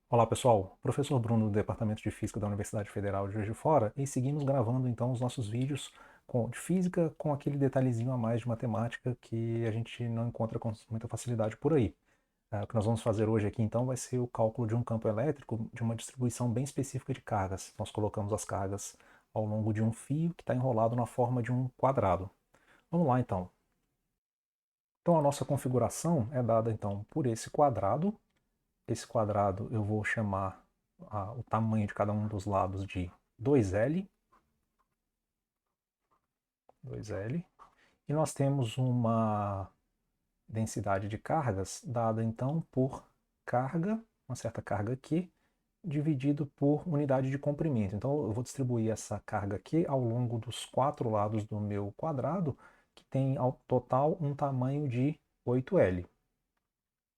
Olá pessoal, professor Bruno do Departamento de Física da Universidade Federal de Juiz de Fora e seguimos gravando então os nossos vídeos de física com aquele detalhezinho a mais de matemática que a gente não encontra com muita facilidade por aí. O que nós vamos fazer hoje aqui então vai ser o cálculo de um campo elétrico de uma distribuição bem específica de cargas. Nós colocamos as cargas ao longo de um fio que está enrolado na forma de um quadrado. Vamos lá então. Então a nossa configuração é dada então por esse quadrado. Esse quadrado eu vou chamar o tamanho de cada um dos lados de 2L. 2L. E nós temos uma densidade de cargas dada então por carga, uma certa carga Q, dividido por unidade de comprimento. Então eu vou distribuir essa carga Q ao longo dos 4 lados do meu quadrado, que tem ao total um tamanho de 8L.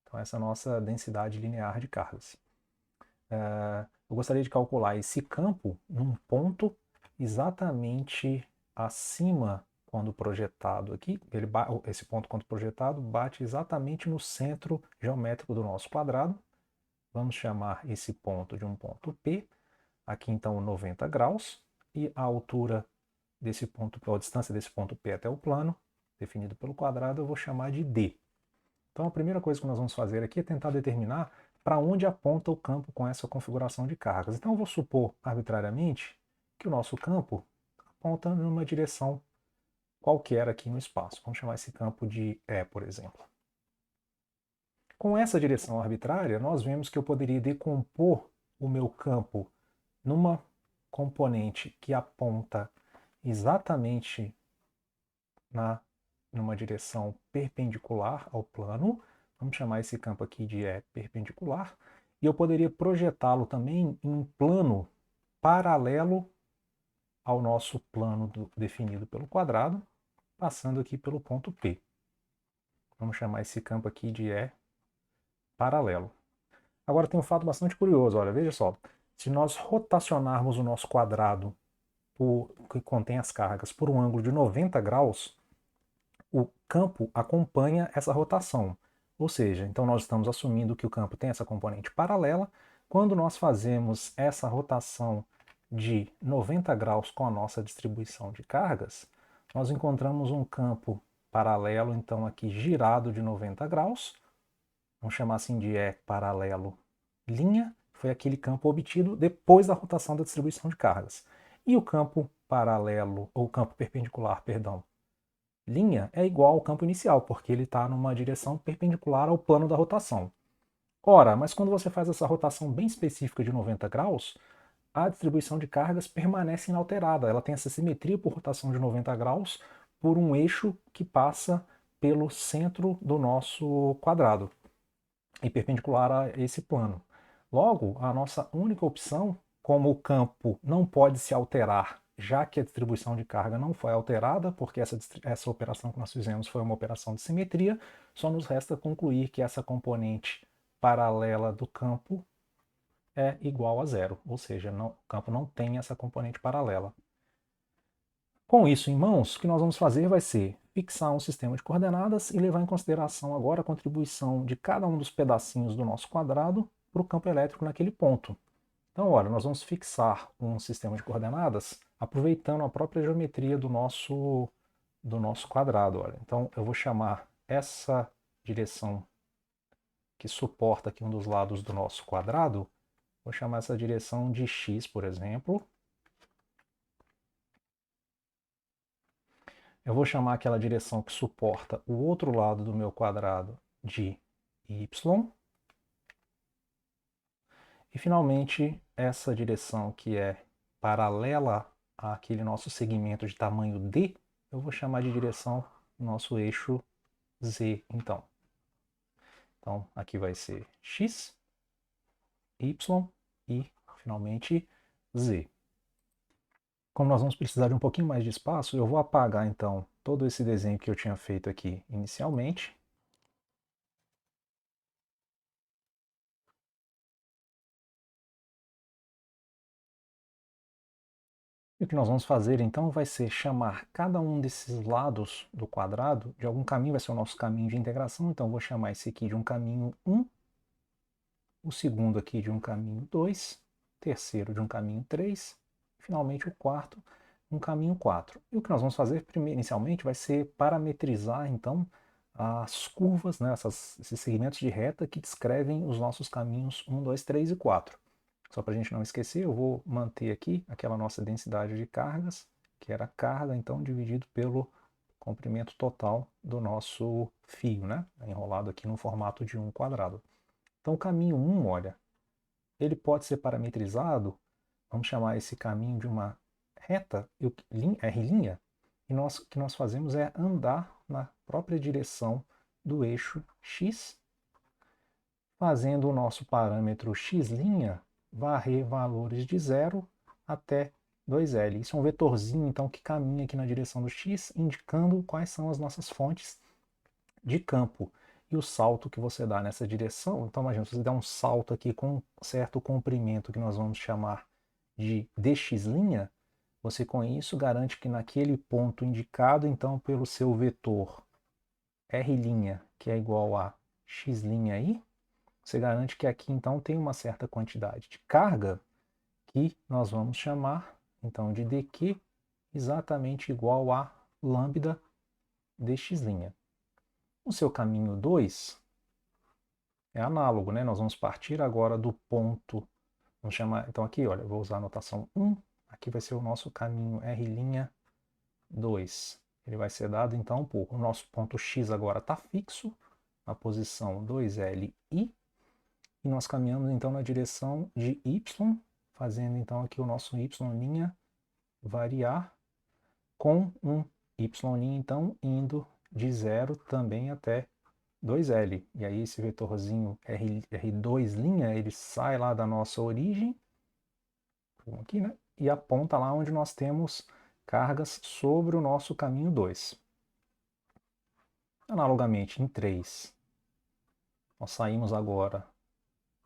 Então essa é a nossa densidade linear de cargas. Eu gostaria de calcular esse campo num ponto exatamente acima quando projetado aqui. Esse ponto quando projetado bate exatamente no centro geométrico do nosso quadrado. Vamos chamar esse ponto de um ponto P. Aqui então 90 graus. E a altura desse ponto, ou a distância desse ponto P até o plano, definido pelo quadrado, eu vou chamar de D. Então a primeira coisa que nós vamos fazer aqui é tentar determinar para onde aponta o campo com essa configuração de cargas. Então eu vou supor arbitrariamente que o nosso campo aponta numa direção qualquer aqui no espaço. Vamos chamar esse campo de E, por exemplo. Com essa direção arbitrária, nós vemos que eu poderia decompor o meu campo numa componente que aponta exatamente numa direção perpendicular ao plano. Vamos chamar esse campo aqui de E perpendicular. E eu poderia projetá-lo também em um plano paralelo ao nosso plano definido pelo quadrado, passando aqui pelo ponto P. Vamos chamar esse campo aqui de E paralelo. Agora tem um fato bastante curioso, olha, veja só. Se nós rotacionarmos o nosso quadrado que contém as cargas por um ângulo de 90 graus, o campo acompanha essa rotação. Ou seja, então nós estamos assumindo que o campo tem essa componente paralela. Quando nós fazemos essa rotação de 90 graus com a nossa distribuição de cargas, nós encontramos um campo paralelo, então aqui girado de 90 graus. Vamos chamar assim de E paralelo linha. Foi aquele campo obtido depois da rotação da distribuição de cargas. E o campo paralelo, ou campo perpendicular, perdão, linha é igual ao campo inicial, porque ele está numa direção perpendicular ao plano da rotação. Ora, mas quando você faz essa rotação bem específica de 90 graus, a distribuição de cargas permanece inalterada. Ela tem essa simetria por rotação de 90 graus por um eixo que passa pelo centro do nosso quadrado e perpendicular a esse plano. Logo, a nossa única opção, como o campo não pode se alterar, já que a distribuição de carga não foi alterada, porque essa operação que nós fizemos foi uma operação de simetria, só nos resta concluir que essa componente paralela do campo é igual a zero, ou seja, o campo não tem essa componente paralela. Com isso em mãos, o que nós vamos fazer vai ser fixar um sistema de coordenadas e levar em consideração agora a contribuição de cada um dos pedacinhos do nosso quadrado para o campo elétrico naquele ponto. Então, olha, nós vamos fixar um sistema de coordenadas aproveitando a própria geometria do nosso quadrado. Olha. Então, eu vou chamar essa direção que suporta aqui um dos lados do nosso quadrado, vou chamar essa direção de x, por exemplo. Eu vou chamar aquela direção que suporta o outro lado do meu quadrado de y. E, finalmente, essa direção que é paralela àquele nosso segmento de tamanho d, eu vou chamar de direção nosso eixo z, então. Então, aqui vai ser x, y e, finalmente, z. Como nós vamos precisar de um pouquinho mais de espaço, eu vou apagar, então, todo esse desenho que eu tinha feito aqui inicialmente. E o que nós vamos fazer então vai ser chamar cada um desses lados do quadrado de algum caminho, vai ser o nosso caminho de integração. Então eu vou chamar esse aqui de um caminho 1, o segundo aqui de um caminho 2, terceiro de um caminho 3, finalmente o quarto, um caminho 4. E o que nós vamos fazer inicialmente vai ser parametrizar, então, as curvas, né, esses segmentos de reta que descrevem os nossos caminhos 1, 2, 3 e 4. Só para a gente não esquecer, eu vou manter aqui aquela nossa densidade de cargas, que era a carga, então, dividido pelo comprimento total do nosso fio, né? Enrolado aqui no formato de 1 quadrado. Então, o caminho 1, olha, ele pode ser parametrizado, vamos chamar esse caminho de uma reta, R', e o que nós fazemos é andar na própria direção do eixo X, fazendo o nosso parâmetro x' varrer valores de 0 até 2L. Isso é um vetorzinho, então, que caminha aqui na direção do x, indicando quais são as nossas fontes de campo. E o salto que você dá nessa direção, então imagina, se você der um salto aqui com um certo comprimento que nós vamos chamar de dx', você com isso garante que naquele ponto indicado, então, pelo seu vetor R', que é igual a x' aí, você garante que aqui então tem uma certa quantidade de carga que nós vamos chamar então de dq exatamente igual a lambda dx'. O seu caminho 2 é análogo, né? Nós vamos partir agora do ponto, vamos chamar, então aqui, olha, eu vou usar a notação 1, aqui vai ser o nosso caminho R'2. Ele vai ser dado então por o nosso ponto x agora está fixo, na posição 2Li, e nós caminhamos então na direção de y, fazendo então aqui o nosso y' variar com um y' então indo de 0 também até 2L. E aí esse vetorzinho R2', ele sai lá da nossa origem, aqui, né? E aponta lá onde nós temos cargas sobre o nosso caminho 2. Analogamente, em 3, nós saímos agora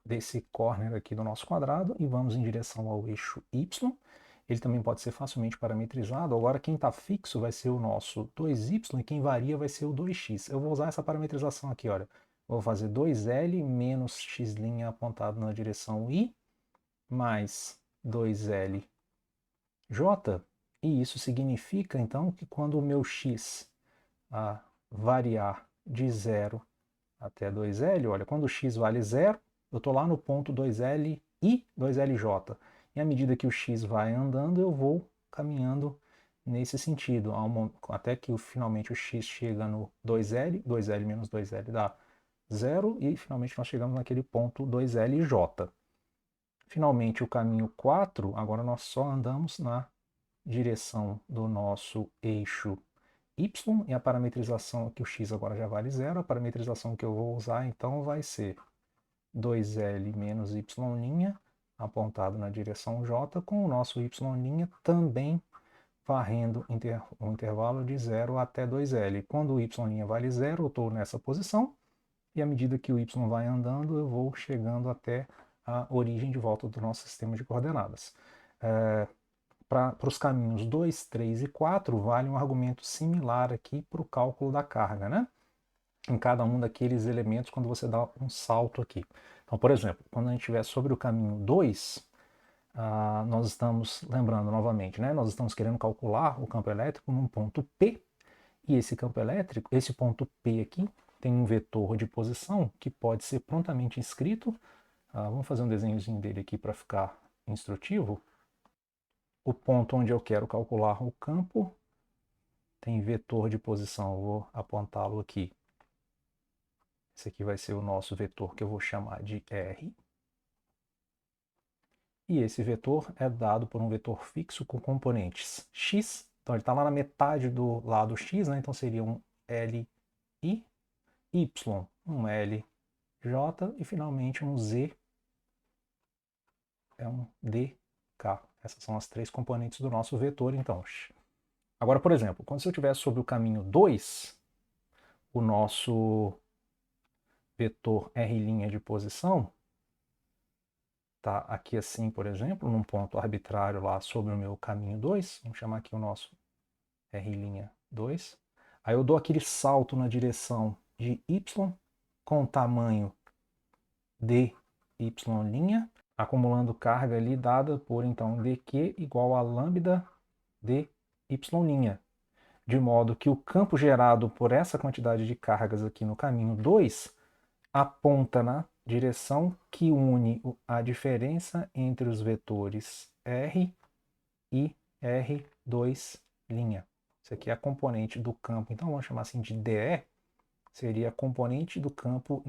desse corner aqui do nosso quadrado e vamos em direção ao eixo y. Ele também pode ser facilmente parametrizado. Agora quem está fixo vai ser o nosso 2y e quem varia vai ser o 2x. Eu vou usar essa parametrização aqui, olha. Vou fazer 2L menos x' apontado na direção y, mais 2LJ, e isso significa então que quando o meu x variar de 0 até 2L, olha, quando o x vale 0, eu estou lá no ponto 2L e 2LJ. E à medida que o x vai andando, eu vou caminhando nesse sentido, até que finalmente o x chega no 2L, 2L menos 2L dá 0, e finalmente nós chegamos naquele ponto 2LJ. Finalmente o caminho 4, agora nós só andamos na direção do nosso eixo y, e a parametrização que o x agora já vale 0, a parametrização que eu vou usar então vai ser 2L menos y' apontado na direção j, com o nosso y' também varrendo o intervalo de 0 até 2L. Quando o y' vale 0, eu estou nessa posição, e à medida que o y vai andando, eu vou chegando até a origem de volta do nosso sistema de coordenadas. Para os caminhos 2, 3 e 4, vale um argumento similar aqui para o cálculo da carga, né? Em cada um daqueles elementos quando você dá um salto aqui. Então, por exemplo, quando a gente estiver sobre o caminho 2, nós estamos, lembrando novamente, né? Nós estamos querendo calcular o campo elétrico num ponto P, e esse campo elétrico, esse ponto P aqui, tem um vetor de posição que pode ser prontamente inscrito. Vamos fazer um desenhozinho dele aqui para ficar instrutivo. O ponto onde eu quero calcular o campo tem vetor de posição, eu vou apontá-lo aqui. Esse aqui vai ser o nosso vetor que eu vou chamar de R. E esse vetor é dado por um vetor fixo com componentes x. Então ele está lá na metade do lado x, né? Então seria um Li, y, um Lj e finalmente um z é um dk. Essas são as três componentes do nosso vetor, então. Agora, por exemplo, quando eu estiver sobre o caminho 2, o nosso vetor R' de posição está aqui assim, por exemplo, num ponto arbitrário lá sobre o meu caminho 2. Vamos chamar aqui o nosso R'2. Aí eu dou aquele salto na direção de y com tamanho dy y', acumulando carga ali dada por, então, dq igual a lambda dy', de modo que o campo gerado por essa quantidade de cargas aqui no caminho 2 aponta na direção que une a diferença entre os vetores R e R2'. Isso aqui é a componente do campo, então vamos chamar assim de DE, seria a componente do campo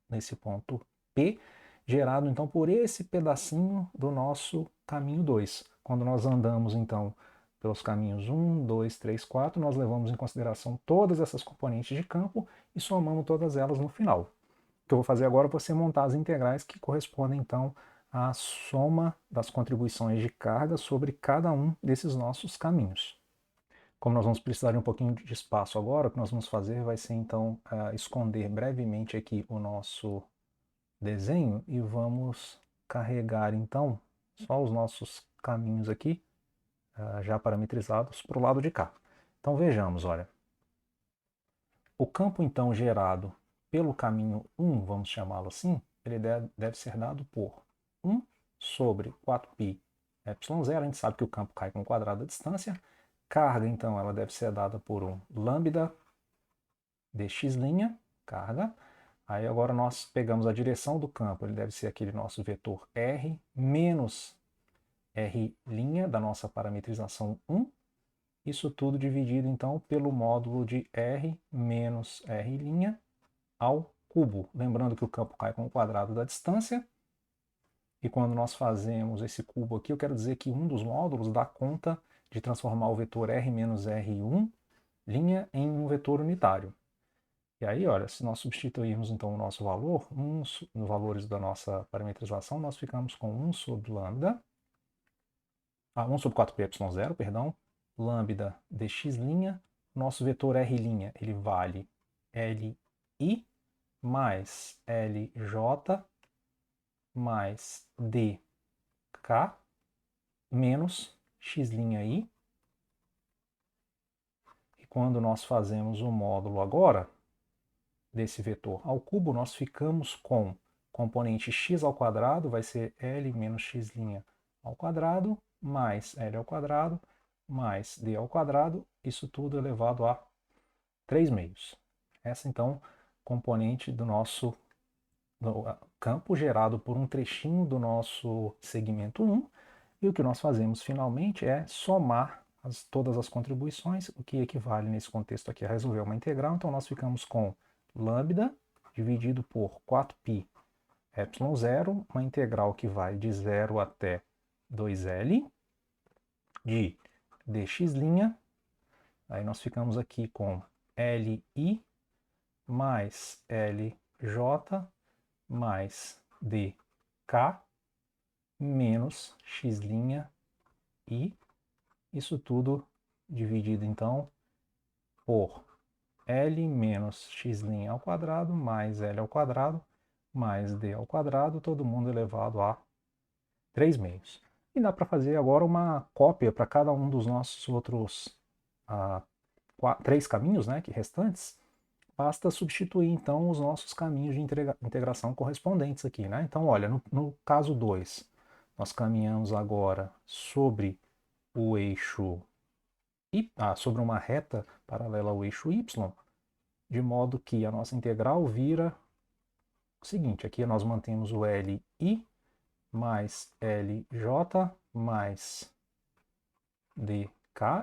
nesse ponto P, gerado então por esse pedacinho do nosso caminho 2. Quando nós andamos então pelos caminhos 1, 2, 3, 4, nós levamos em consideração todas essas componentes de campo e somamos todas elas no final. O que eu vou fazer agora é você montar as integrais que correspondem então à soma das contribuições de carga sobre cada um desses nossos caminhos. Como nós vamos precisar de um pouquinho de espaço agora, o que nós vamos fazer vai ser então esconder brevemente aqui o nosso desenho e vamos carregar então só os nossos caminhos aqui já parametrizados para o lado de cá. Então vejamos, olha, o campo então gerado pelo caminho 1, vamos chamá-lo assim, ele deve ser dado por 1 sobre 4π ε0, a gente sabe que o campo cai com o quadrado da distância. Carga, então, ela deve ser dada por um lambda dx', carga. Aí agora nós pegamos a direção do campo, ele deve ser aquele nosso vetor R menos R' da nossa parametrização 1. Isso tudo dividido, então, pelo módulo de R menos R' ao cubo. Lembrando que o campo cai com o quadrado da distância. E quando nós fazemos esse cubo aqui, eu quero dizer que um dos módulos dá conta de transformar o vetor R menos R1' em um vetor unitário. E aí, olha, se nós substituirmos então o nosso valor, nos valores da nossa parametrização, nós ficamos com 1 sobre lambda, 1 sobre 4πε0, perdão, lambda dx', nosso vetor R', ele vale Li mais Lj mais dk menos x'I. E quando nós fazemos o módulo agora desse vetor ao cubo, nós ficamos com componente x ao quadrado, vai ser L menos x' ao quadrado, mais L ao quadrado, mais D ao quadrado, isso tudo elevado a 3/2. Essa, então, componente do nosso campo gerado por um trechinho do nosso segmento 1, e o que nós fazemos finalmente é somar todas as contribuições, o que equivale nesse contexto aqui a resolver uma integral. Então nós ficamos com lambda dividido por 4π ε0, uma integral que vai de 0 até 2L de dx', aí nós ficamos aqui com Li mais Lj mais dk menos x'I, isso tudo dividido então por L menos x' ao quadrado mais L ao quadrado mais D ao quadrado, todo mundo elevado a 3/2. E dá para fazer agora uma cópia para cada um dos nossos outros 3 caminhos, né, que restantes. Basta substituir então os nossos caminhos de integração correspondentes aqui, né? Então, olha, no caso 2, nós caminhamos agora sobre o eixo sobre uma reta paralela ao eixo y, de modo que a nossa integral vira o seguinte: aqui nós mantemos o Li mais Lj mais dk,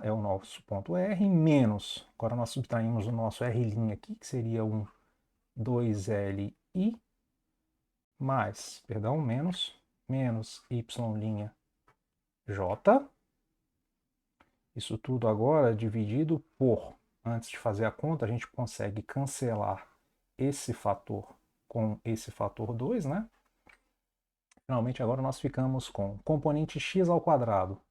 é o nosso ponto R, menos, agora nós subtraímos o nosso R' aqui, que seria um 2Li mais, perdão, menos y', j. Isso tudo agora dividido por, antes de fazer a conta, a gente consegue cancelar esse fator com esse fator 2, né? Finalmente agora nós ficamos com componente x ao quadrado,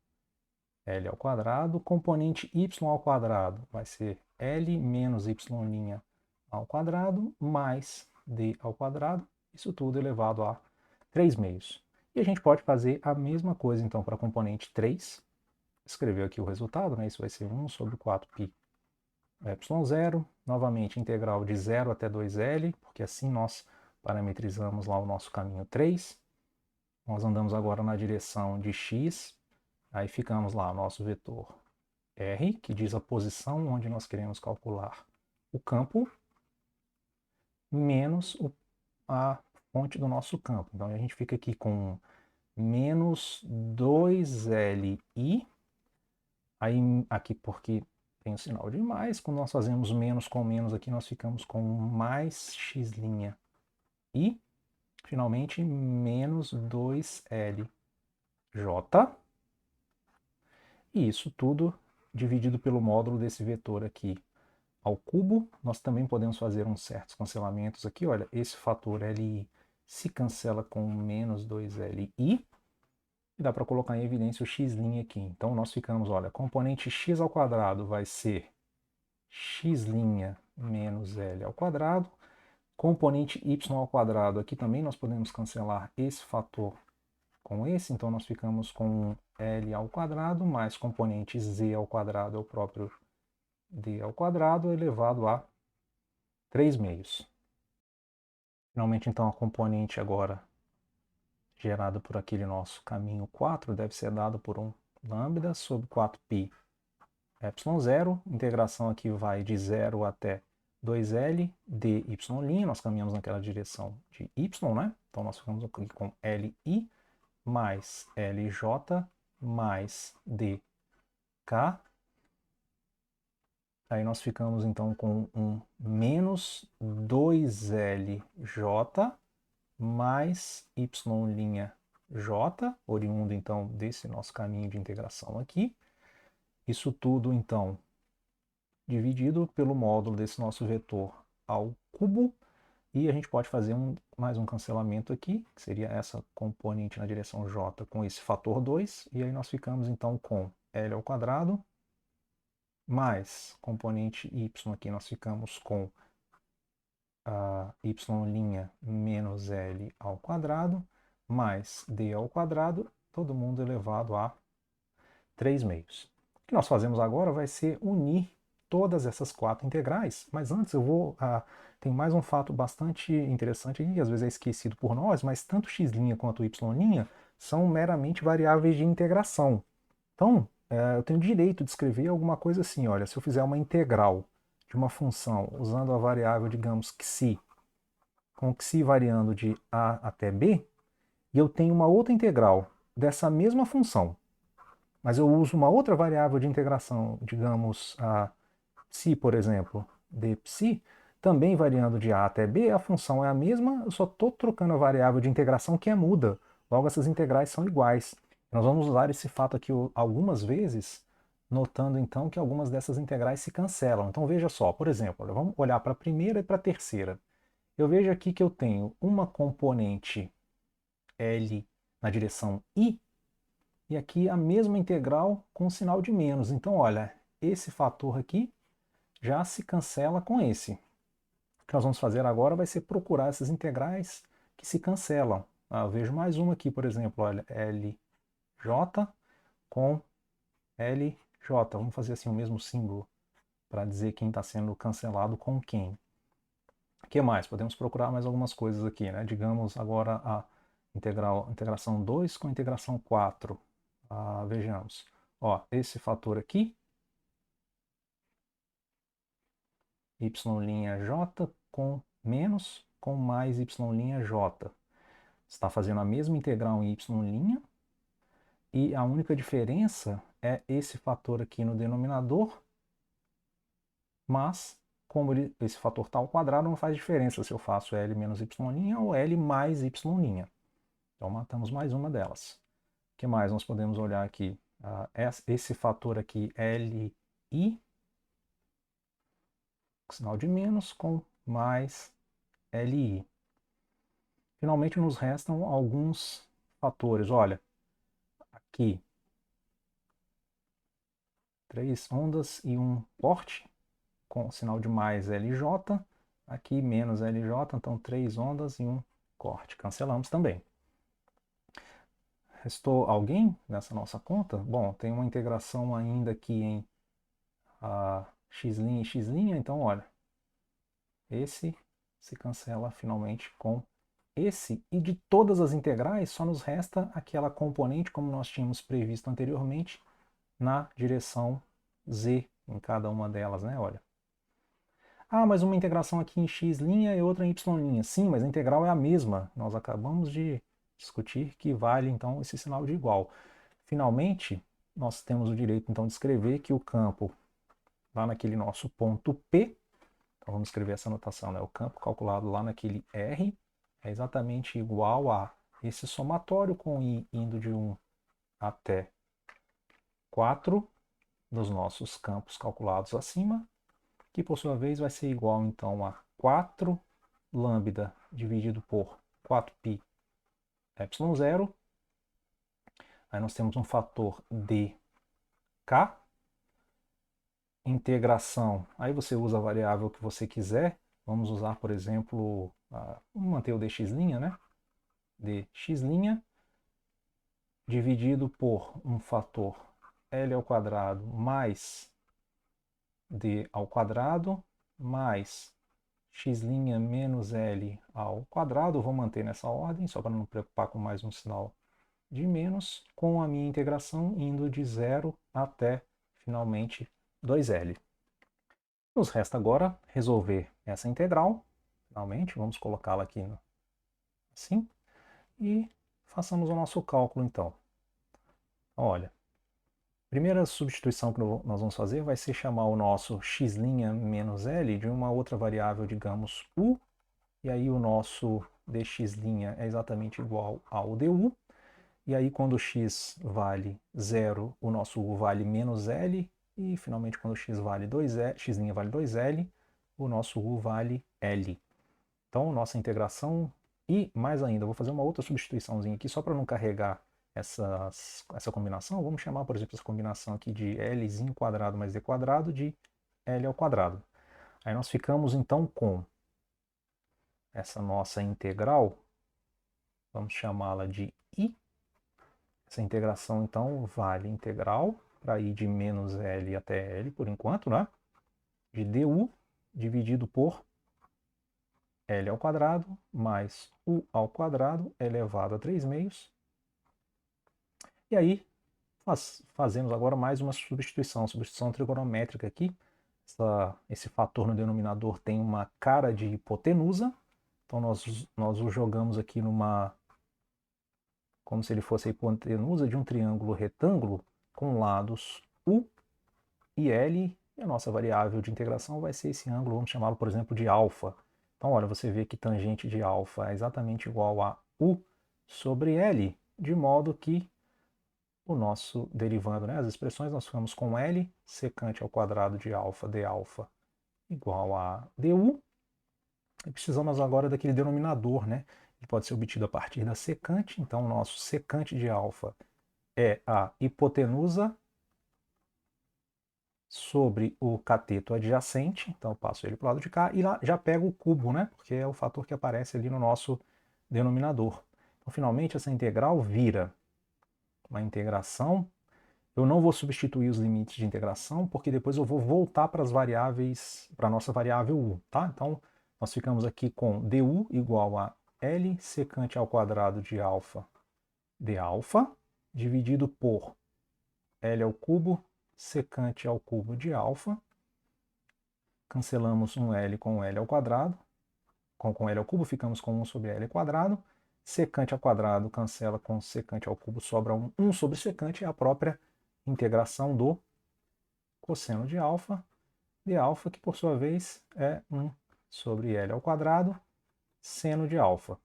L ao quadrado, componente y ao quadrado, vai ser L menos y' ao quadrado, mais D ao quadrado, isso tudo elevado a 3/2. E a gente pode fazer a mesma coisa então para a componente 3, escreveu aqui o resultado, né? Isso vai ser 1 sobre 4π ε0, novamente integral de 0 até 2L, porque assim nós parametrizamos lá o nosso caminho 3, Nós andamos agora na direção de x, aí ficamos lá, nosso vetor R, que diz a posição onde nós queremos calcular o campo, menos a fonte do nosso campo. Então a gente fica aqui com menos 2li, aí aqui porque tem o sinal de mais, quando nós fazemos menos com menos aqui, nós ficamos com mais x' e, finalmente, menos 2lj, e isso tudo dividido pelo módulo desse vetor aqui ao cubo. Nós também podemos fazer uns certos cancelamentos aqui, olha, esse fator li se cancela com menos 2li, e dá para colocar em evidência o x' aqui. Então nós ficamos, olha, componente x ao quadrado vai ser x' menos l ao quadrado. Componente y ao quadrado, aqui também nós podemos cancelar esse fator com esse, então nós ficamos com l ao quadrado mais componente z ao quadrado é o próprio d ao quadrado elevado a 3/2. Finalmente, então, a componente agora gerada por aquele nosso caminho 4 deve ser dado por um lambda sobre 4π ε0. Integração aqui vai de 0 até 2l dy'. Nós caminhamos naquela direção de y, né? Então nós ficamos aqui com li mais lj mais dk. Aí nós ficamos então com um menos 2lj mais y'j, oriundo então desse nosso caminho de integração aqui. Isso tudo então dividido pelo módulo desse nosso vetor ao cubo, e a gente pode fazer mais um cancelamento aqui, que seria essa componente na direção j com esse fator 2, e aí nós ficamos então com l ao quadrado mais componente y aqui, nós ficamos com a y' menos l ao quadrado, mais d ao quadrado, todo mundo elevado a 3/2. O que nós fazemos agora vai ser unir todas essas quatro integrais, mas antes eu vou... tem mais um fato bastante interessante aqui, que às vezes é esquecido por nós, mas tanto x' quanto y' são meramente variáveis de integração. Então, eu tenho direito de escrever alguma coisa assim, olha, se eu fizer uma integral de uma função usando a variável, digamos, xi, com xi variando de a até b, e eu tenho uma outra integral dessa mesma função, mas eu uso uma outra variável de integração, digamos, a psi, por exemplo, de psi, também variando de a até b, a função é a mesma, eu só estou trocando a variável de integração que é muda, logo essas integrais são iguais. Nós vamos usar esse fato aqui algumas vezes, notando então que algumas dessas integrais se cancelam. Então veja só, por exemplo, vamos olhar para a primeira e para a terceira. Eu vejo aqui que eu tenho uma componente L na direção I, e aqui a mesma integral com sinal de menos. Então olha, esse fator aqui já se cancela com esse. O que nós vamos fazer agora vai ser procurar essas integrais que se cancelam. Eu vejo mais uma aqui, por exemplo, olha, LJ com LJ. Vamos fazer assim o mesmo símbolo para dizer quem está sendo cancelado com quem. O que mais? Podemos procurar mais algumas coisas aqui, né? Digamos agora a integração 2 com a integração 4. Vejamos. Ó, esse fator aqui, y'j com menos com mais y'j. Está fazendo a mesma integral em y', e a única diferença é esse fator aqui no denominador, mas como esse fator está ao quadrado, não faz diferença se eu faço L menos y' ou L mais y'. Então matamos mais uma delas. O que mais nós podemos olhar aqui? Esse fator aqui, LI, sinal de menos, com mais LI. Finalmente nos restam alguns fatores. Olha, aqui, 3 ondas e um corte, com sinal de mais LJ. Aqui menos LJ, então 3 ondas e um corte. Cancelamos também. Restou alguém nessa nossa conta? Bom, tem uma integração ainda aqui em x' e x', então olha, esse se cancela finalmente com esse, e de todas as integrais só nos resta aquela componente, como nós tínhamos previsto anteriormente, na direção z em cada uma delas, né? Olha. Ah, mas uma integração aqui em x' e outra em y'. Sim, mas a integral é a mesma. Nós acabamos de discutir que vale, então, esse sinal de igual. Finalmente, nós temos o direito, então, de escrever que o campo, lá naquele nosso ponto P, então vamos escrever essa notação, né? O campo calculado lá naquele R é exatamente igual a esse somatório com I indo de 1 até 4 dos nossos campos calculados acima, que por sua vez vai ser igual então a 4 lambda dividido por 4π ε0. Aí nós temos um fator dk, integração, aí você usa a variável que você quiser, vamos usar, por exemplo, vamos manter o dx', né? dx' dividido por um fator L ao quadrado mais D ao quadrado mais x' menos L ao quadrado. Vou manter nessa ordem, só para não me preocupar com mais um sinal de menos, com a minha integração indo de 0 até, finalmente, 2L. Nos resta agora resolver essa integral, finalmente, vamos colocá-la aqui assim, e façamos o nosso cálculo então. Olha, a primeira substituição que nós vamos fazer vai ser chamar o nosso x' menos L de uma outra variável, digamos, u, e aí o nosso dx' é exatamente igual ao du, e aí quando o x vale 0, o nosso u vale menos L, e finalmente quando o x vale 2L, x' vale 2L, o nosso u vale L. Então, nossa integração, e mais ainda, vou fazer uma outra substituiçãozinha aqui, só para não carregar essa combinação, vamos chamar, por exemplo, essa combinação aqui de Lzinho quadrado mais D quadrado de L ao quadrado. Aí nós ficamos então com essa nossa integral, vamos chamá-la de I. Essa integração então vale integral para I de menos L até L, por enquanto, né? De du dividido por L ao quadrado mais U ao quadrado elevado a 3/2. E aí fazemos agora mais uma substituição trigonométrica aqui. Esse fator no denominador tem uma cara de hipotenusa, então nós o jogamos aqui como se ele fosse a hipotenusa de um triângulo retângulo com lados U e L, e a nossa variável de integração vai ser esse ângulo, vamos chamá-lo, por exemplo, de alfa. Então, olha, você vê que tangente de alfa é exatamente igual a U sobre L, de modo que o nosso derivando, né, as expressões, nós ficamos com L secante ao quadrado de alfa, d alfa, igual a du. E precisamos agora daquele denominador, né? Ele pode ser obtido a partir da secante, então o nosso secante de alfa é a hipotenusa sobre o cateto adjacente, então eu passo ele para o lado de cá, e lá já pego o cubo, né? Porque é o fator que aparece ali no nosso denominador. Então, finalmente, essa integral vira uma integração. Eu não vou substituir os limites de integração, porque depois eu vou voltar para as variáveis, para a nossa variável u, tá? Então, nós ficamos aqui com du igual a L secante ao quadrado de alfa d alfa, dividido por L ao cubo secante ao cubo de alfa. Cancelamos um L com L ao quadrado. Com L ao cubo ficamos com 1 sobre L quadrado. Secante ao quadrado cancela com secante ao cubo, sobra 1 sobre secante, é a própria integração do cosseno de alfa, que por sua vez é 1 sobre L ao quadrado, seno de alfa.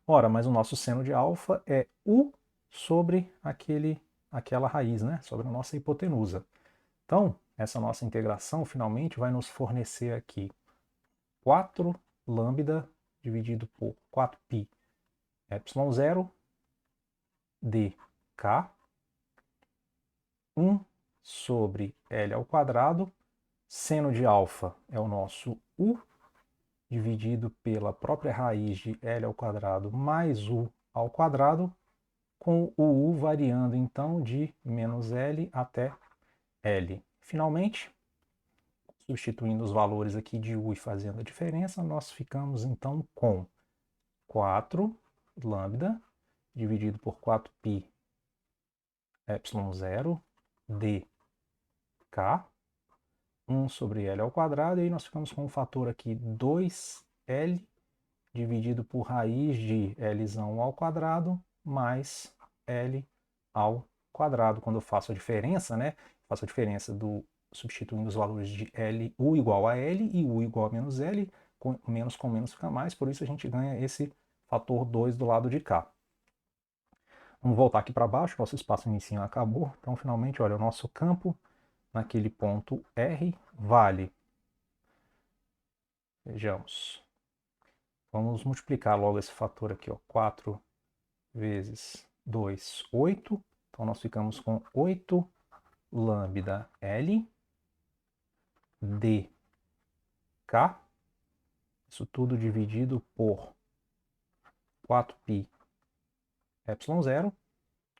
Ora, mas o nosso seno de alfa é U sobre aquela raiz, né? Sobre a nossa hipotenusa. Então, essa nossa integração finalmente vai nos fornecer aqui 4 lambda dividido por 4π ε0 dk 1 sobre L ao quadrado, seno de alfa é o nosso U, dividido pela própria raiz de L ao quadrado mais U ao quadrado, com o U variando então de menos L até L. Finalmente, substituindo os valores aqui de U e fazendo a diferença, nós ficamos então com 4 lambda dividido por 4π ε0 dk, 1 sobre L ao quadrado, e aí nós ficamos com um fator aqui 2L dividido por raiz de L ao quadrado mais L ao quadrado. Quando eu faço a diferença, né? Faço a diferença substituindo os valores de L, U igual a L e U igual a menos L, com menos fica mais, por isso a gente ganha esse fator 2 do lado de cá. Vamos voltar aqui para baixo, nosso espaço inicial acabou, então finalmente, olha, o nosso campo naquele ponto R vale. Vejamos. Vamos multiplicar logo esse fator aqui, ó, 4 vezes 2, 8. Então nós ficamos com 8 lambda L dk, isso tudo dividido por 4π ε0.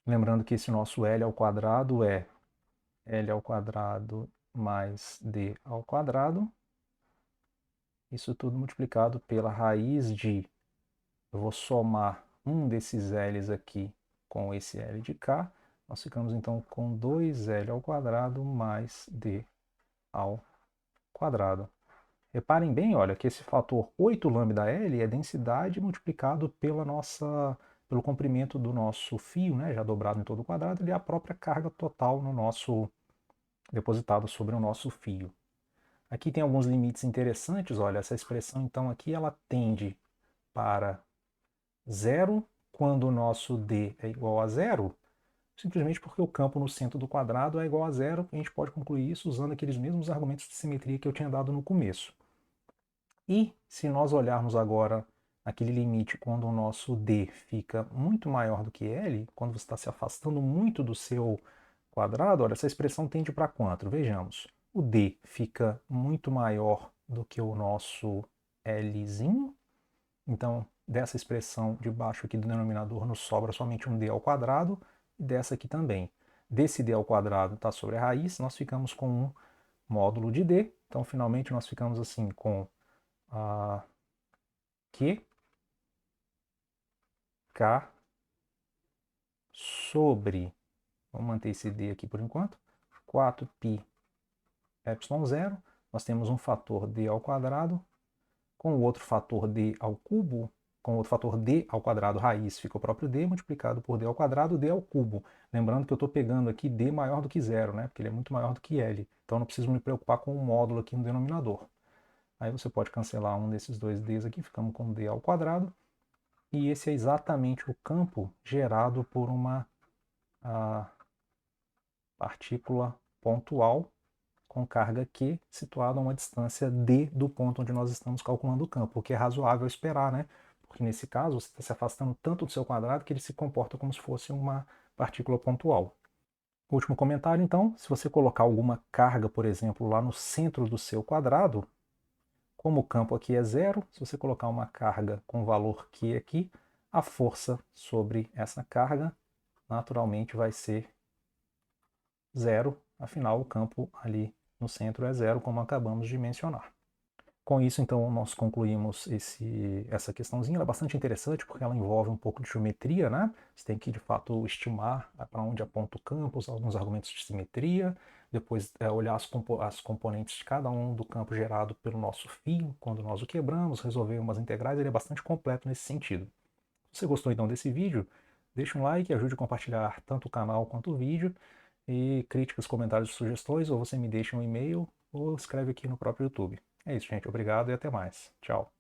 Lembrando que esse nosso L ao quadrado é L ao quadrado mais D ao quadrado. Isso tudo multiplicado pela raiz de... Eu vou somar um desses L's aqui com esse L de cá. Nós ficamos então com 2L ao quadrado mais D ao quadrado. Reparem bem, olha, que esse fator 8 lambda L é densidade multiplicado pelo comprimento do nosso fio, né, já dobrado em todo o quadrado, ele é a própria carga total no nosso depositado sobre o nosso fio. Aqui tem alguns limites interessantes, olha, essa expressão então aqui ela tende para zero quando o nosso D é igual a zero, simplesmente porque o campo no centro do quadrado é igual a zero. A gente pode concluir isso usando aqueles mesmos argumentos de simetria que eu tinha dado no começo. E se nós olharmos agora aquele limite quando o nosso D fica muito maior do que L, quando você está se afastando muito do seu quadrado, olha, essa expressão tende para quanto? Vejamos. O D fica muito maior do que o nosso Lzinho, então dessa expressão de baixo aqui do denominador nos sobra somente um D ao quadrado, e dessa aqui também. Desse D ao quadrado está sobre a raiz, nós ficamos com um módulo de D, então finalmente nós ficamos assim com Q K sobre, vamos manter esse D aqui por enquanto, 4π ε0, nós temos um fator D ao quadrado, com o outro fator D ao cubo, com o outro fator D ao quadrado raiz, fica o próprio D multiplicado por D ao quadrado, D ao cubo. Lembrando que eu estou pegando aqui D maior do que zero, né? Porque ele é muito maior do que L. Então eu não preciso me preocupar com o módulo aqui no denominador. Aí você pode cancelar um desses dois Ds aqui, ficamos com D ao quadrado. E esse é exatamente o campo gerado por uma partícula pontual com carga Q situada a uma distância D do ponto onde nós estamos calculando o campo, o que é razoável esperar, né? Porque nesse caso você está se afastando tanto do seu quadrado que ele se comporta como se fosse uma partícula pontual. Último comentário, então, se você colocar alguma carga, por exemplo, lá no centro do seu quadrado, como o campo aqui é zero, se você colocar uma carga com valor Q aqui, a força sobre essa carga naturalmente vai ser zero, afinal o campo ali no centro é zero, como acabamos de mencionar. Com isso, então, nós concluímos essa questãozinha. Ela é bastante interessante porque ela envolve um pouco de geometria, né? Você tem que, de fato, estimar para onde aponta o campo, usar alguns argumentos de simetria, depois olhar as componentes de cada um do campo gerado pelo nosso fio, quando nós o quebramos, resolver umas integrais. Ele é bastante completo nesse sentido. Se você gostou, então, desse vídeo, deixa um like, ajude a compartilhar tanto o canal quanto o vídeo, e críticas, comentários e sugestões, ou você me deixa um e-mail, ou escreve aqui no próprio YouTube. É isso, gente. Obrigado e até mais. Tchau.